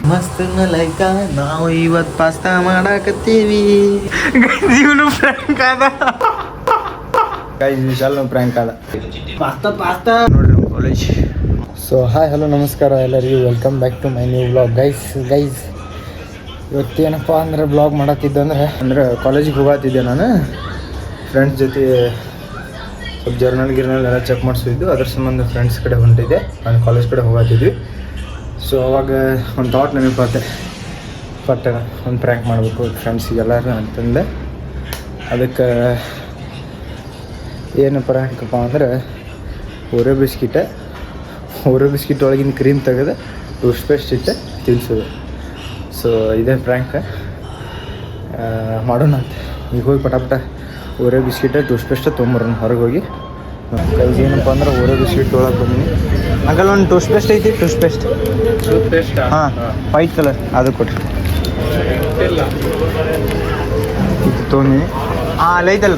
ಮಸ್ತ್ ಲೈಕ ನಾವು ಇವತ್ತು ಪಾಸ್ತಾ ಮಾಡಾಕತ್ತೀವಿ. ಜೀವನ ಪ್ರ್ಯಾಂಕ್ ಅದ ವಿಶಾಲ್ ಪ್ರ್ಯಾಂಕ್ ಅದ. ಪಾಸ್ತಾ ನೋಡ್ರಿ ನಮ್ಮ ಕಾಲೇಜ್. ಸೊ ಹಾಯ್ ಹಲೋ ನಮಸ್ಕಾರ ಎಲ್ಲರಿಗೂ, welcome back to my new vlog. Guys ಇವತ್ತೇನಪ್ಪ ಅಂದ್ರೆ ವ್ಲಾಗ್ ಮಾಡತ್ತಿದ್ದೆ ಅಂದ್ರೆ ಕಾಲೇಜಿಗೆ ಹೋಗತ್ತಿದ್ದೆ ನಾನು ಫ್ರೆಂಡ್ಸ್ ಜೊತೆ. ಸ್ವಲ್ಪ ಜರ್ನಲ್ ಎಲ್ಲ ಚೆಕ್ ಮಾಡಿಸಿದ್ದು, ಅದ್ರ ಸಂಬಂಧ ಫ್ರೆಂಡ್ಸ್ ಕಡೆ ಹೊಂಟಿದ್ದೆ, ನಾನು ಕಾಲೇಜ್ ಕಡೆ ಹೋಗತ್ತಿದ್ವಿ. ಸೊ ಅವಾಗ ಒಂದು ಥಾಟ್ ನೆನಪಾತೆ, ಬಟ್ ಒಂದು ಪ್ರ್ಯಾಂಕ್ ಮಾಡಬೇಕು ಫ್ರೆಂಡ್ಸಿಗೆಲ್ಲರೂ ಅಂತಂದೆ. ಅದಕ್ಕೆ ಏನು ಪ್ರ್ಯಾಂಕಪ್ಪ ಅಂದ್ರೆ ಓರಿಯೋ ಬಿಸ್ಕಿಟ್ ಒಳಗಿನ ಕ್ರೀಮ್ ತೆಗೆದು ಟೂತ್ಪೇಸ್ಟ್ ಇಟ್ಟು ತಿನ್ಸೋದು. ಸೊ ಇದೇ ಪ್ರ್ಯಾಂಕ್ ಮಾಡೋಣ ಅಂತ. ಈಗ ಹೋಗಿ ಪಟ ಓರಿಯೋ ಬಿಸ್ಕಿಟ್ ಟೂತ್ಪೇಸ್ಟ್ ತೊಗೊಂಬರೋಣ ಹೊರಗೆ ಹೋಗಿ. ಗೈಸ್ ಏನಪ್ಪ ಅಂದ್ರೆ ಓರಿಯೋ ಬಿಸ್ಕಿಟ್ ಒಳಗೆ ಬಂದಿನಿ. ಆಗಲ್ಲ ಒಂದು ಟೂತ್ಪೇಸ್ಟ್ ಐತಿ, ಟೂತ್ಪೇಸ್ಟ್ ಹಾಂ ವೈಟ್ ಕಲರ್ ಅದು ಕೊಟ್ರಿ ಇದು ತೊಗೊಂಡಿನಿ. ಹಾಂ ಅಲ್ಲಿ ಐತಲ್ಲ,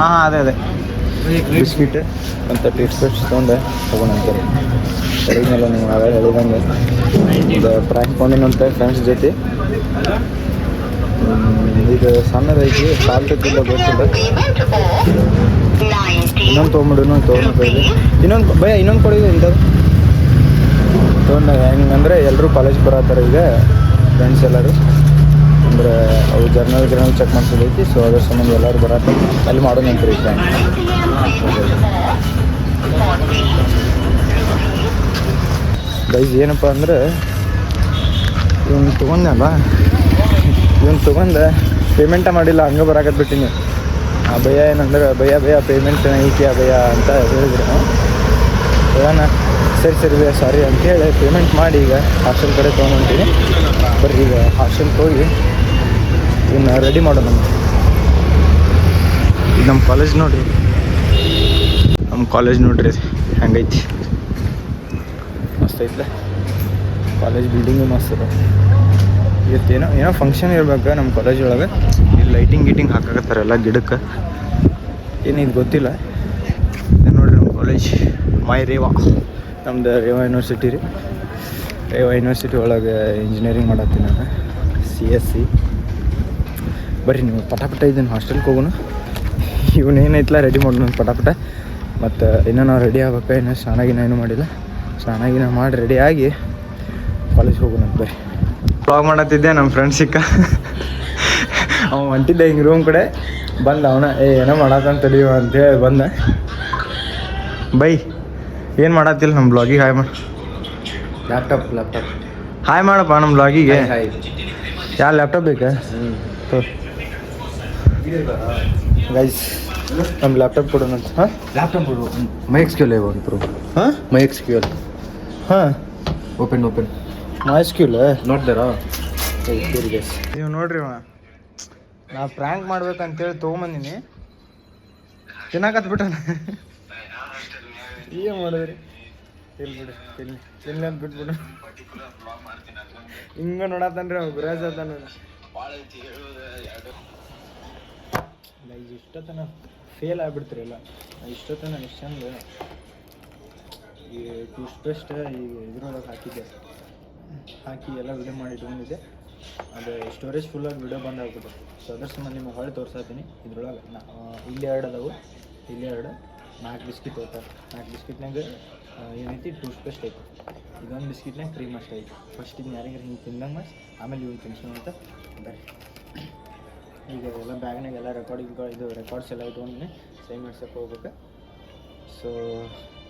ಹಾಂ ಅದೇ ಬಿಸ್ಕಿಟ್ ಅಂತ ಟೂತ್ಪೇಸ್ಟ್ ತೊಗೊಂಡೆ ತೊಗೊಂಡಂತಾರೆ. ಸರಿನಲ್ಲ ನೀವು ನಾವೇ ಹೇಳಿದಂಗೆ ಇದು ಪ್ರ್ಯಾಂಕ್ ತೊಗೊಂಡಿನಂತ ಫ್ರೆಂಡ್ಸ್ ಜೊತೆ. ಇದು ಸಣ್ಣದೈತಿ, ಸಾಲ್ತಿಲ್ಲ ಗೊತ್ತಿಲ್ಲ. ಇನ್ನೊಂದು ತೊಗೊಂಬಿಡು, ಇನ್ನೊಂದು ಭಯ ಇನ್ನೊಂದು ಕೊಡಿದೆ ಇಂಥದ್ದು ತೊಗೊಂಡ. ಹೆಂಗಂದ್ರೆ ಎಲ್ಲರೂ ಕಾಲೇಜ್ಗೆ ಬರತ್ತಾರೆ ಈಗ ಫ್ರೆಂಡ್ಸ್ ಎಲ್ಲರೂ. ಅಂದರೆ ಅವು ಜರ್ನಲ್ ಚೆಕ್ ಮಾಡ್ಸೋದೈತಿ. ಸೊ ಅದ್ರ ಸಂಬಂಧ ಎಲ್ಲರೂ ಬರತ್ತಾರೆ, ಅಲ್ಲಿ ಮಾಡೋಣ ಅಂತ ರೀ ಪ್ರ್ಯಾಂಕ್. ಗೈಸ್ ಏನಪ್ಪ ಅಂದ್ರೆ ಇವನು ತೊಗೊಂಡೆ ಪೇಮೆಂಟ ಮಾಡಿಲ್ಲ, ಹಂಗೆ ಬರಾಕತ್ಬಿಟ್ಟಿನಿ. ಆ ಭಯ ಏನಂದ್ರೆ ಭಯ ಪೇಮೆಂಟ್ ಐತಿ ಭಯ ಅಂತ ಹೇಳಿದ್ರು. ಭಯನ ಸರಿ ಭಯ ಸಾರಿ ಅಂತೇಳಿ ಪೇಮೆಂಟ್ ಮಾಡಿ ಈಗ ಹಾಸ್ಟೆಲ್ ಕಡೆ ತೊಗೊಂಡ್ಬಿಟ್ಟಿನಿ. ಬರ್ರಿ ಈಗ ಹಾಸ್ಟೆಲ್ಗೆ ಹೋಗಿ ಇನ್ನು ರೆಡಿ ಮಾಡೋಣ. ಇದು ನಮ್ಮ ಕಾಲೇಜ್ ನೋಡ್ರಿ, ಹೆಂಗೈತಿ, ಮಸ್ತ್ ಐತ್ಲೆ ಕಾಲೇಜ್ ಬಿಲ್ಡಿಂಗು ಮಸ್ತ್ ಅದ. ಇವತ್ತೇನೋ ಫಂಕ್ಷನ್ ಇರ್ಬೇಕು ನಮ್ಮ ಕಾಲೇಜ್ ಒಳಗೆ. ಇಲ್ಲಿ ಲೈಟಿಂಗ್ ಹಾಕಾಕತ್ತಾರೆ ಎಲ್ಲ ಗಿಡಕ್ಕೆ, ಏನಿದು ಗೊತ್ತಿಲ್ಲ. ನೋಡಿರಿ ನಮ್ಮ ಕಾಲೇಜ್ ಮೈ ರೇವಾ, ನಮ್ದು ರೇವಾ ಯೂನಿವರ್ಸಿಟಿ ರೀ. ರೇವಾ ಯೂನಿವರ್ಸಿಟಿ ಒಳಗೆ ಇಂಜಿನಿಯರಿಂಗ್ ಮಾಡತ್ತೀನಿ ನಾನು, CSC. ಬರ್ರಿ ನೀವು ಪಟ ಇದ್ದೀನಿ ಹಾಸ್ಟೆಲ್ಗೆ ಹೋಗೋಣ. ಇವನೇನೈತಲ್ಲ ರೆಡಿ ಮಾಡೋಣ ಪಟ. ಮತ್ತು ಇನ್ನೂ ನಾವು ರೆಡಿ ಆಗ್ಬೇಕು, ಇನ್ನೂ ಸ್ನಾನಾಗಿನ ಏನೂ ಮಾಡಿಲ್ಲ. ಸ್ನಾನಾಗಿನ ಮಾಡಿ ರೆಡಿಯಾಗಿ ಕಾಲೇಜ್ ಹೋಗೋಣ. ಬರ್ರಿ ವ್ಲಾಗ್ ಮಾಡತ್ತಿದ್ದೆ, ನಮ್ಮ ಫ್ರೆಂಡ್ ಸಿಕ್ಕ. ಅವ ಹೊಂಟಿದ್ದೆ ಹಿಂಗೆ ರೂಮ್ ಕಡೆ ಬಂದ. ಅವನ ಏನೋ ಮಾಡತ್ತಂತ ತಡೀವ ಅಂತೇಳಿ ಬಂದ. ಬೈ ಏನು ಮಾಡತ್ತಿಲ್ಲ ನಮ್ಮ ಬ್ಲಾಗಿಗೆ ಹಾಯ್ ಮಾಡಿ. ಲ್ಯಾಪ್ಟಾಪ್ ಹಾಯ್ ಮಾಡಪ್ಪ ನಮ್ಮ ಬ್ಲಾಗಿಗೆ. ಯಾವ ಲ್ಯಾಪ್ಟಾಪ್ ಬೇಕಾ? ಗೈಸ್ ನಮ್ಮ ಲ್ಯಾಪ್ಟಾಪ್ ಕೊಡೋಣ ಅಂತ. ಹಾಂ ಲ್ಯಾಪ್ಟಾಪ್ ಕೊಡು. MySQL pro. ಹಾಂ MySQL. ಹಾಂ ಓಪನ್ MySQL ನಾಟ್ ದೇರಾ. ನೀವು ನೋಡ್ರಿ ಅವ ನಾ ಪ್ರ್ಯಾಂಕ್ ಮಾಡ್ಬೇಕಂತೇಳಿ ತೊಗೊಂಬಂದಿನಿ, ತಿನ್ನಾಕತ್ಬಿಟ್ಟ. ಏನು ಮಾಡಿದ್ರಿ? ತಿನ್ಲಿ ಅಂತ ಬಿಟ್ಬಿಟ್ಟು ಹಿಂಗೆ ನೋಡತ್ತನ್ರಿ ಅವ ಗುರಾಜ್ ಅದ. ಇಷ್ಟೊತ್ತನ ಫೇಲ್ ಆಗಿಬಿಡ್ತೀರಲ್ಲ. ಇಷ್ಟೊತ್ತನ ಎಷ್ಟು ಚಂದ ಈ ಟೂತ್ಪೇಸ್ಟ್ ಈಗ ಇದ್ರೊಳಗೆ ಹಾಕಿ ಎಲ್ಲ ವಿಡಿಯೋ ಮಾಡಿ ಇಟ್ಕೊಂಡಿದ್ದೆ. ಅದು ಸ್ಟೋರೇಜ್ ಫುಲ್ಲಾಗಿ ವಿಡಿಯೋ ಬಂದಾಗ್ಬಿಟ್ಟು. ಸೊ ಅದ್ರ ಸಂಬಂಧ ನಿಮಗೆ ಹೊಳೆ ತೋರ್ಸಾತೀನಿ. ಇದ್ರೊಳಗೆ ಇಲ್ಲಿ 2 ಅದಾವು, ಇಲ್ಲಿ 2 4 ಬಿಸ್ಕಿಟ್ ಹೋಗ್ತಾರೆ. 4 ಬಿಸ್ಕಿಟ್ನಾಗ ಏನೈತಿ ಟೂತ್ಪೇಸ್ಟ್ ಐತಿ. ಇದೊಂದು ಬಿಸ್ಕಿಟ್ನಾಗ ಕ್ರೀಮ್ ಅಷ್ಟೇ ಐತಿ. ಫಸ್ಟ್ ಇದನ್ನ ಯಾರಿಗಾರ ಹಿಂಗೆ ತಿಂದಂಗೆ ಮಾಡಿ ಆಮೇಲೆ ಇವ್ನು ತಿನ್ಸೋಣ ಅಂತ ಬರ್ರಿ. ಈಗ ಎಲ್ಲ ಬ್ಯಾಗ್ನಾಗ ಎಲ್ಲ ರೆಕಾರ್ಡ್ಸ್ ಎಲ್ಲ ಇಟ್ಕೊಂಡಿನಿ, ಸೈನ್ ಮಾಡ್ಸೋಕೆ ಹೋಗ್ಬೇಕು. ಸೊ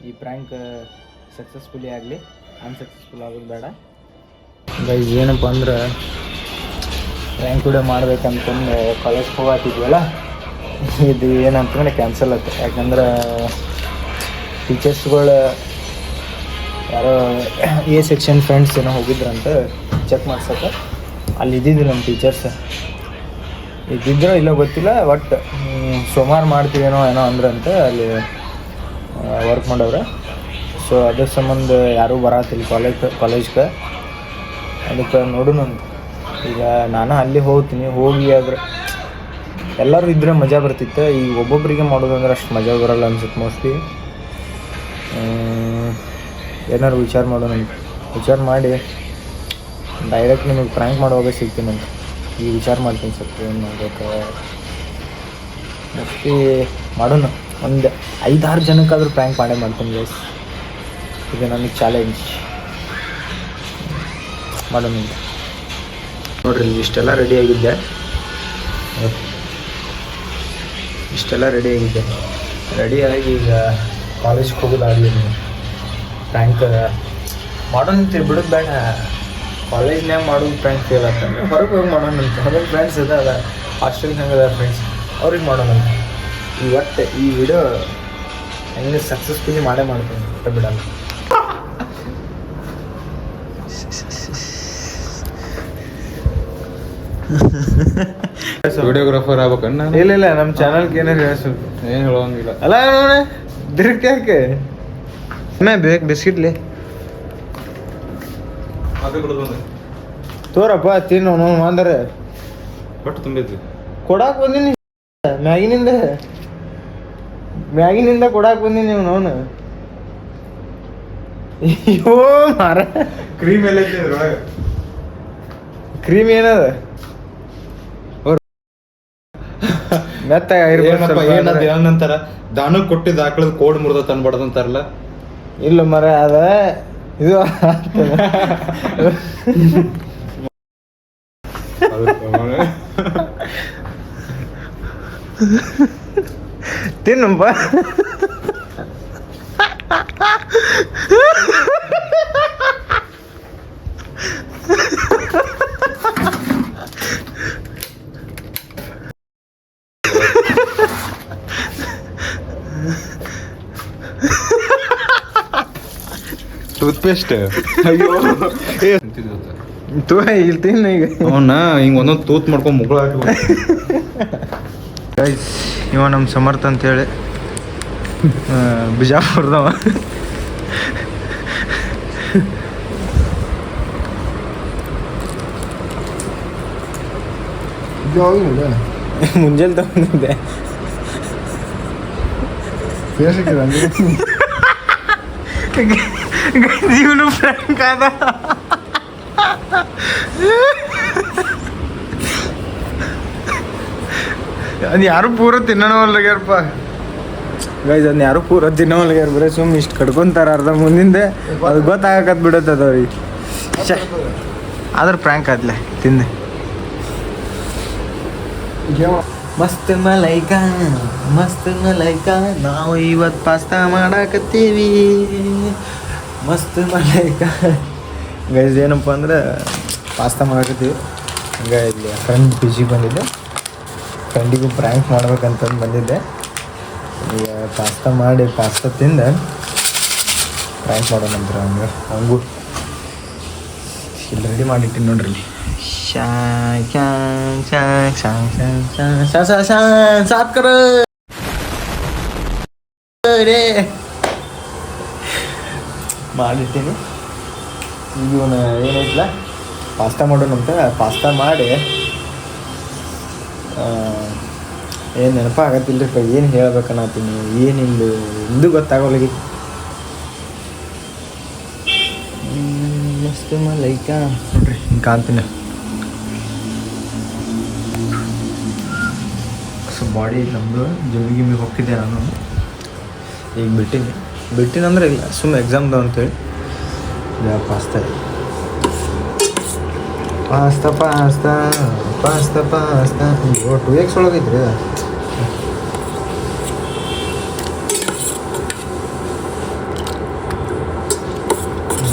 ಈ ಪ್ರ್ಯಾಂಕ್ ಸಕ್ಸಸ್ಫುಲಿ ಆಗಲಿ, ಅನ್ಸಕ್ಸಸ್ಫುಲ್ ಆಗೋದು ಬೇಡ. ಗೈಸ್ ಏನಪ್ಪ ಅಂದ್ರೆ ಪ್ರ್ಯಾಂಕ್ ಕೂಡ ಮಾಡ್ಬೇಕಂತಂದು ಕಾಲೇಜ್ಗೆ ಹೋಗತ್ತಿದ್ವಲ್ಲ, ಇದು ಏನಂತಂದ್ರೆ ಕ್ಯಾನ್ಸಲ್ ಆಯ್ತು. ಯಾಕಂದ್ರೆ ಟೀಚರ್ಸ್ಗಳು ಯಾರೋ A ಸೆಕ್ಷನ್ ಫ್ರೆಂಡ್ಸ್ ಏನೋ ಹೋಗಿದ್ರಂತ ಚೆಕ್ ಮಾಡ್ಸೋಕೆ. ಅಲ್ಲಿ ಇದ್ದಿದ್ದು ನಮ್ಮ ಟೀಚರ್ಸ್ ಇದ್ದಿದ್ರೋ ಇಲ್ಲ ಗೊತ್ತಿಲ್ಲ, ಬಟ್ ಸೋಮವಾರ ಮಾಡ್ತೀವೇನೋ ಅಂದ್ರಂತೆ ಅಲ್ಲಿ ವರ್ಕ್ ಮಾಡವ್ರೆ. ಸೊ ಅದ್ರ ಸಂಬಂಧ ಯಾರೂ ಬರತ್ತಿಲ್ಲ ಕಾಲೇಜ್ಗೆ. ಅದಕ್ಕೆ ನೋಡೋಣ. ಈಗ ನಾನು ಅಲ್ಲಿ ಹೋಗಿ ಆದ್ರೆ ಎಲ್ಲರೂ ಇದ್ದರೆ ಮಜಾ ಬರ್ತಿತ್ತು. ಈಗ ಒಬ್ಬೊಬ್ಬರಿಗೆ ಮಾಡೋದಂದ್ರೆ ಅಷ್ಟು ಮಜಾ ಬರೋಲ್ಲ ಅನ್ಸುತ್ತೆ ಮೋಸ್ಟ್ಲಿ. ಏನಾದ್ರು ವಿಚಾರ ಮಾಡೋಣ, ವಿಚಾರ ಮಾಡಿ ಡೈರೆಕ್ಟ್ ನಿಮಗೆ ಪ್ರ್ಯಾಂಕ್ ಮಾಡುವಾಗ ಸಿಗ್ತೀನಂತ ಈಗ ವಿಚಾರ ಮಾಡ್ತೀನಿ. ಸ್ವಲ್ಪ ಏನು ಮಾಡಬೇಕು ಮೋಸ್ಟ್ಲಿ ಮಾಡೋಣ. ಒಂದು 5-6 ಜನಕ್ಕಾದ್ರೂ ಪ್ರ್ಯಾಂಕ್ ಮಾಡೇ ಮಾಡ್ತೀನಿ ಗೈಸ್. ಇದು ನನಗೆ ಚಾಲೆಂಜ್ ಮಾಡೋಣ ಅಂತ ನೋಡ್ರಿ. ಇಷ್ಟೆಲ್ಲ ರೆಡಿಯಾಗಿದ್ದೆ, ರೆಡಿಯಾಗಿ ಈಗ ಕಾಲೇಜ್ಗೆ ಹೋಗೋದಾಗಲಿ ಪ್ರ್ಯಾಂಕ್ ಮಾಡೋಣ ಅಂತೀರಿ. ಬಿಡೋದು ಬೇಡ, ಕಾಲೇಜ್ನಾಗ ಮಾಡೋದು ಪ್ರ್ಯಾಂಕ್ ಫೇಲ್ ಆಗ್ತಂದ್ರೆ ಹೊರಗೆ ಹೋಗಿ ಮಾಡೋಣ ಅಂತ. ಹೊರಗೆ ಫ್ರೆಂಡ್ಸ್ ಅದ ಹಾಸ್ಟೆಲ್ಗೆ ಹಂಗೆ ಅದ ಫ್ರೆಂಡ್ಸ್, ಅವ್ರಿಗೆ ಮಾಡೋಣ ಅಂತ. ಈ ವಿಡಿಯೋ ಹೆಂಗೆ ಸಕ್ಸಸ್ಫುಲಿ ಮಾಡ್ತೀನಿ ಒಟ್ಟು ಬಿಡಲ್ಲ. ವಿಡಿಯೋಗ್ರಾಫರ್ ಆಗ್ಬೇಕಣ್ಣ? ಇಲ್ಲ ನಮ್ಮ ಚಾನಲ್ಗೆ ಏನಾರು ಹೇಳು. ಏನು ಹೇಳೋಂಗಿಲ್ಲ ಅಲ್ಲ ನೋಡ ದಿರಕ್ಕೆ ಯಾಕೆ ಬೇಕು ಬಿಸ್ಕಿಟ್ಲಿ ತೋರಪ್ಪ ತಿನ್ನು ನೋವು ಅಂದ್ರೆ ಬಟ್ ತುಂಬಿದ್ವಿ ಕೊಡಾಕ್ ಬಂದೀನಿ. ಮ್ಯಾಗಿನಿಂದ ಕೊಡಾಕ್ ಬಂದೀನಿ ನೀವು ನೋನು. ಅಯ್ಯೋ ಮಾರ ಕ್ರೀಮ್ ಎಲ್ಲ ಕ್ರೀಮ್ ಏನದ ಏನಂತಾರ, ದಾನ ಕೊಟ್ಟಿದ್ದ ಆಕಳದ ಕೋಡ್ ಮುರ್ದ ತಂದ್ಬಾರ್ದಂತಾರಲ್ಲ. ಇಲ್ಲ ಮರ ಅದ ಇದು ತಿನ್ನಪ್ಪ. ಟೂತ್ ಪೇಸ್ಟ್ ಅಯ್ಯೋ ಇಲ್ಲಿ ತಿನ್ನ ಈಗ. ಅವನ್ನ ಹಿಂಗೆ ಒಂದೊಂದು ತೂತ್ ಮಾಡ್ಕೊಂಡು ಮುಗಳ ಗೈಸ್ ಇವ ನಮ್ಮ ಸಮರ್ಥ ಅಂತೇಳಿ ಬಿಜಾಪುರದವ. ಮುಂಜಾನೆ ತಗೊಂಡಿದ್ದೆ ಇವನು ಫ್ರ್ಯಾಂಕ್ ಆದ. ಅದು ಯಾರು ಪೂರ ತಿನ್ನೋವಲ್ಲಾಗ್ಯಾರಪ್ಪ ಗೈಸ್. ಅದನ್ನ ಯಾರು ಪೂರ ತಿನ್ನೋವಲ್ಲಾಗ್ಯಾರ, ಬರೀ ಸುಮ್ಮನೆ ಇಷ್ಟು ಕಡ್ಕೊಂತಾರ ಅರ್ಧ ಮುಂದಿಂದೆ. ಅದು ಗೊತ್ತಾಗತ್ ಬಿಡತ್ತದ ಅವ್ರಿಗೆ. ಆದ್ರೆ ಪ್ರ್ಯಾಂಕ್ ಆದ್ಲೆ ತಿಂದೆ. ಮಸ್ತ್ ಮಲೈಕಾ ನಾವು ಇವತ್ತು ಪಾಸ್ತಾ ಮಾಡಾಕತ್ತೀವಿ. ಮಸ್ತ್ ಮಲೈಕಾ ಗೈಸ್ ಏನಪ್ಪ ಅಂದ್ರೆ ಪಾಸ್ತಾ ಮಾಡಾಕತ್ತೀವಿ. ಹಂಗೆ ಇಲ್ಲಿ ಫ್ರೆಂಡ್ ಪಿಜಿಗೆ ಬಂದಿದ್ದೆ, ಫ್ರೆಂಡಿಗೂ ಪ್ರ್ಯಾಂಕ್ ಮಾಡ್ಬೇಕಂತಂದು ಬಂದಿದ್ದೆ. ಈಗ ಪಾಸ್ತಾ ತಿಂದೆ ಪ್ರ್ಯಾಂಕ್ ಮಾಡೋಣಂದ್ರೆ ಹಂಗೂ ಇಲ್ಲಿ ರೆಡಿ ಮಾಡಿಟ್ಟಿನಿ ನೋಡ್ರಿ. ಇಲ್ಲಿ ಸಾತ್ ಕರ ಮಾಡಿರ್ತೀನಿ. ಈಗ ಇವನು ಏನೈತಲ್ಲ ಪಾಸ್ತಾ ಮಾಡೋಣಂತ. ಪಾಸ್ತಾ ಮಾಡಿ ಏನು ನೆನಪ ಆಗತ್ತಿಲ್ಲರಿಪ್ಪ, ಏನು ಹೇಳ್ಬೇಕನ್ನತ್ತೀನಿ, ಏನಿಂದು ಇಂದು ಗೊತ್ತಾಗೋಲ್ಲಿಗೆ. ಮಸ್ತ್ ಮಲೈಕಾ ನೋಡ್ರಿ ಹಿಂಗೆ ಕಾಣ್ತೀನಿ. ಸೊ ಬಾಡಿ ನಮ್ಮದು ಜಿಮ್ಮಿಗೆ ಹೋಗ್ತಿದ್ದೆ ನಾನು. ಈಗ ಬಿಟ್ಟಿನಂದ್ರೆ ಇಲ್ಲ, ಸುಮ್ಮನೆ ಎಕ್ಸಾಮ್ದು ಅಂತೇಳಿ ಪಾಸ್ತಾ ಅಯ್ಯೋ 2x ಒಳಗೈತ್ರಿ.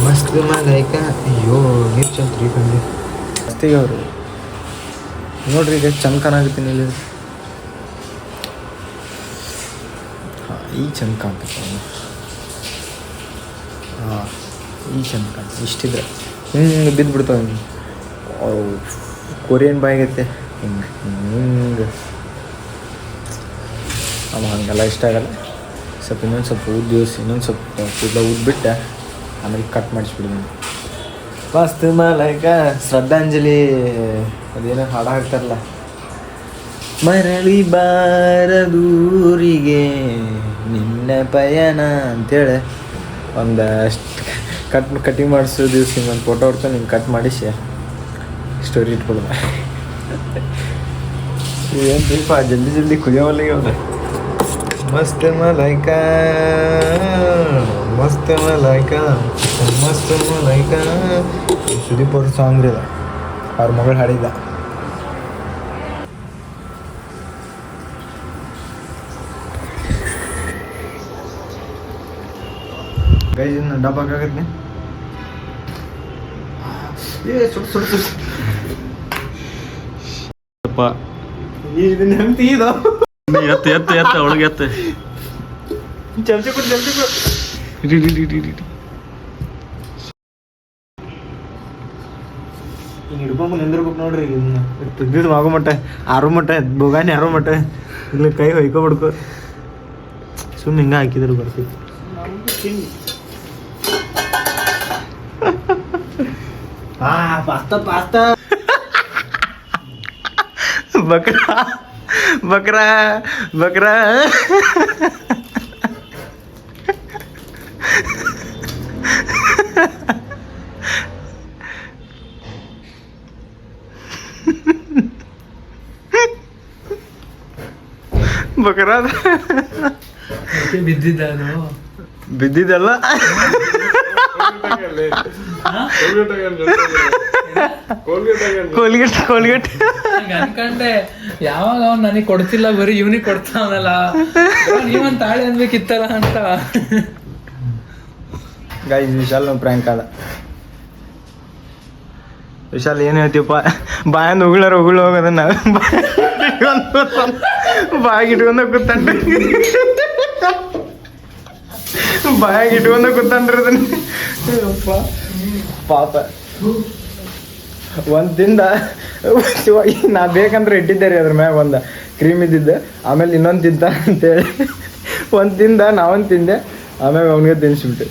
ಮಸ್ತ್ ಮಲೈಕ. ಅಯ್ಯೋ ನೀರು ಚಂದ್ರಿ ಬಂದು ಮಸ್ತಿಗೆ ಅವರು ನೋಡ್ರಿ ಈಗ ಚಂದ ಕಾಣಾಗತ್ತೀನಿ. ಇಲ್ಲಿ ಹಾಂ ಈ ಚಂದ ಕಾಣ್ತಪ್ಪ. ಹಾಂ ಈ ಚಂದ ಕಾಣ್ತ. ಇಷ್ಟಿದ್ರೆ ಹಿಂಗೆ ಬಿದ್ದು ಬಿಡ್ತಾವೆ. ಕೊರಿಯನ್ ಬಾಯಿಗತ್ತೆ ಹಿಂಗೆ ಅವ ಹಂಗೆಲ್ಲ ಇಷ್ಟ ಆಗಲ್ಲ. ಸ್ವಲ್ಪ ಇನ್ನೊಂದು ಸ್ವಲ್ಪ ಇನ್ನೊಂದು ಸ್ವಲ್ಪ ಕೂದಲ ಉದ್ಬಿಟ್ಟೆ ಆಮೇಲೆ ಕಟ್ ಮಾಡಿಸ್ಬಿಡ್ತೀನಿ. ಮಸ್ತ್ ಮಲೈಕ ಶ್ರದ್ಧಾಂಜಲಿ ಅದೇನೋ ಹಾಡು ಹಾಕ್ತಾರಲ್ಲ, ಮರಳಿ ಬಾರದೂರಿಗೆ ನಿನ್ನ ಪಯಣ ಅಂತೇಳಿ ಒಂದು ಕಟಿಂಗ್ ಮಾಡಿಸೋ ದಿವ್ಸ ಹಿಂಗೆ ಫೋಟೋ ಹೊಡ್ಕೊಂಡು ಹಿಂಗೆ ಕಟ್ ಮಾಡಿಸಿ ಸ್ಟೋರಿ ಇಟ್ಕೊಳ್ದ. ಏನು ದೀಪ ಜಲ್ದಿ ಕುದಿಯೋವಲ್ಲಿಗೆ ಅವ್ರು ಮಸ್ತ್ ಮಲೈಕ ಮಸ್ತ್ ಮಲೈಕ ಮಸ್ತ್ ಮಲೈಕ ಸುದೀಪ್ ಅವ್ರ ಸಾಂಗ್ ರೀ ಅದ, ಅವ್ರ ಮಗಳು ಹಾಡಿದ್ದ. ಗೈಸ್ ಇನ್ನು ಡಬ್ಬ ಹಾಕಾಗತ್ತೆ ಸುಟ್ಟು ಇದು ನೆಮ್ತಿ ಇದು ಎತ್ತ ಒಳಗೆ ಎತ್ತ ಚಮಚ ಕೊಟ್ಟು ಹಿಂಗೆ ಹಿಡ್ಕೊಂಡು ನಿಂದಿರ್ಬೇಕು ನೋಡ್ರಿ. ತೆಗ್ದಿದ್ದು ಆಗೋ ಮಟ್ಟ ಆರೋ ಮಟ್ಟ ಬೋಗಾನಿ ಆರೋ ಮಟ್ಟ ಇಲ್ಲ ಕೈ ಹೊಯ್ಕೊಬಿಡ್ಕೊ ಸುಮ್ಮನೆ ಹಿಂಗೆ ಹಾಕಿದ್ರು ಬರ್ತೀವಿ. ಪಾಸ್ತಾ ಬಕ್ರಾ ಬಕ್ರಾ ಬಿದ್ದಿದ್ದಲ್ಲ ಕೋಲ್ಗೇಟ್ ಅನ್ಕಂಡೆ ಯಾವಾಗ ಅವ್ನು ನನಗೆ ಕೊಡ್ತಿಲ್ಲ, ಬರೀ ಇವ್ನಿಗೆ ಕೊಡ್ತಾವನಲ್ಲ, ನೀವೊಂದು ತಾಳಿ ಅನ್ಬೇಕಿತ್ತಲ್ಲ ಅಂತ. ಗೈಸ್ ವಿಶಾಲ್ ಪ್ರ್ಯಾಂಕ್ ಆದ. ವಿಶಾಲ್ ಏನು ಹೇಳ್ತೀವಪ್ಪ, ಬಾಯಂದು ಉಗುಳು ಹೋಗೋದ ನಾವು ಬಾಯಿಗೆ ಇಟ್ಕೊಂಡ ಕೂತಂಡ್ರಿ, ಬಾಯಾಗಿ ಇಟ್ಕೊಂಡ ಕೂತಂಡ್ರಿ ಅದನ್ನ ಪಾಪ. ಒಂದು ತಿಂದ ನಾ ಬೇಕಂದ್ರೆ ಇಟ್ಟಿದ್ದೆ ರೀ ಅದ್ರ ಮ್ಯಾಗ ಒಂದು ಕ್ರೀಮ್ ಇದ್ದಿದ್ದೆ, ಆಮೇಲೆ ಇನ್ನೊಂದು ತಿಂತ ಅಂತೇಳಿ ಒಂದು ತಿಂದ ನಾವೊಂದು ತಿಂದೆ, ಆಮೇಲೆ ಅವನಿಗೆ ತಿನ್ನಿಸ್ಬಿಟ್ಟೆ.